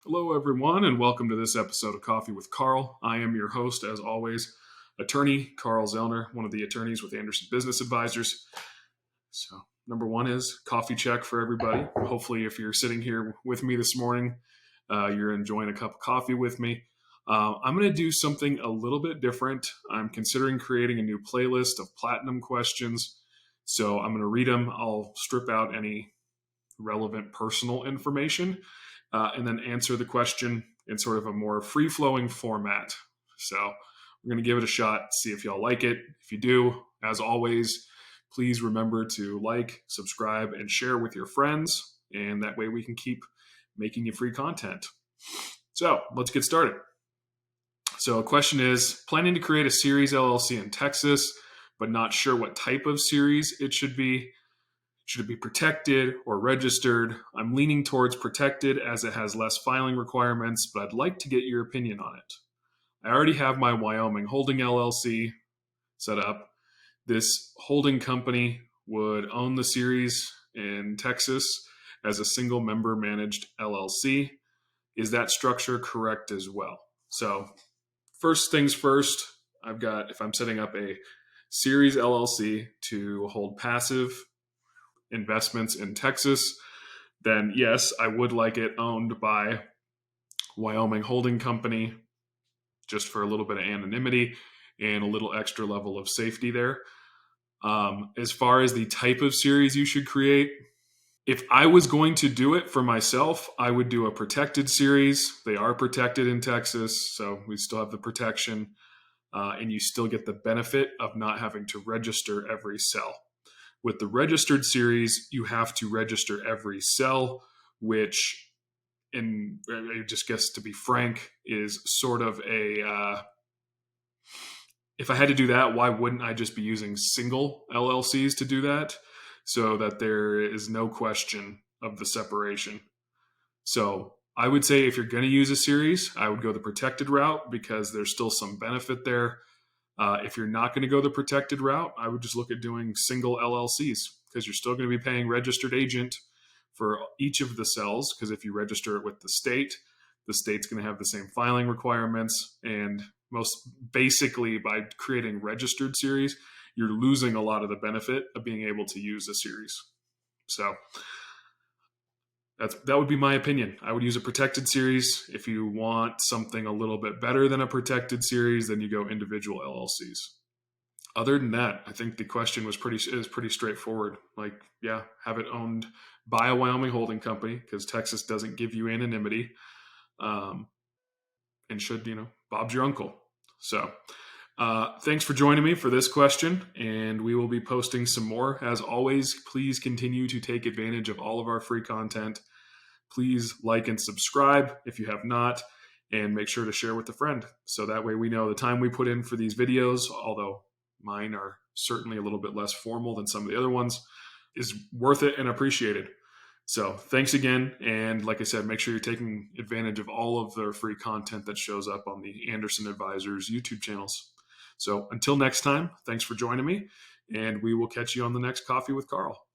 Hello, everyone, and welcome to this episode of Coffee with Carl. I am your host, as always, attorney Carl Zoellner, one of the attorneys with Anderson Business Advisors. So, number one is coffee check for everybody. Hopefully, if you're sitting here with me this morning, you're enjoying a cup of coffee with me. I'm going to do something a little bit different. I'm considering creating a new playlist of platinum questions. So, I'm going to read them. I'll strip out any relevant personal information. And then answer the question in sort of a more free-flowing format. So we're going to give it a shot, see if y'all like it. If you do, as always, please remember to like, subscribe, and share with your friends. And that way we can keep making you free content. So let's get started. So a question is, planning to create a series LLC in Texas, but not sure what type of series it should be. Should it be protected or registered? I'm leaning towards protected as it has less filing requirements, but I'd like to get your opinion on it. I already have my Wyoming holding LLC set up. This holding company would own the series in Texas as a single member managed LLC. Is that structure correct as well? So first things first, if I'm setting up a series LLC to hold passive investments in Texas, then yes, I would like it owned by Wyoming Holding Company, just for a little bit of anonymity and a little extra level of safety there. As far as the type of series you should create, if I was going to do it for myself, I would do a protected series. They are protected in Texas, so we still have the protection, and you still get the benefit of not having to register every cell. With the registered series, you have to register every cell, which, I just guess to be frank, is sort of if I had to do that, why wouldn't I just be using single LLCs to do that so that there is no question of the separation? So I would say if you're going to use a series, I would go the protected route because there's still some benefit there. If you're not going to go the protected route, I would just look at doing single LLCs because you're still going to be paying registered agent for each of the cells. Because if you register it with the state's going to have the same filing requirements. And most basically, by creating registered series, you're losing a lot of the benefit of being able to use a series. So that would be my opinion. I would use a protected series. If you want something a little bit better than a protected series, then you go individual LLCs. Other than that, I think the question is pretty straightforward. Like, yeah, have it owned by a Wyoming holding company because Texas doesn't give you anonymity, and should, Bob's your uncle. So thanks for joining me for this question, and we will be posting some more. As always, please continue to take advantage of all of our free content. Please like and subscribe if you have not, and make sure to share with a friend. So that way we know the time we put in for these videos, although mine are certainly a little bit less formal than some of the other ones, is worth it and appreciated. So thanks again. And like I said, make sure you're taking advantage of all of the free content that shows up on the Anderson Advisors YouTube channels. So until next time, thanks for joining me, and we will catch you on the next Coffee with Carl.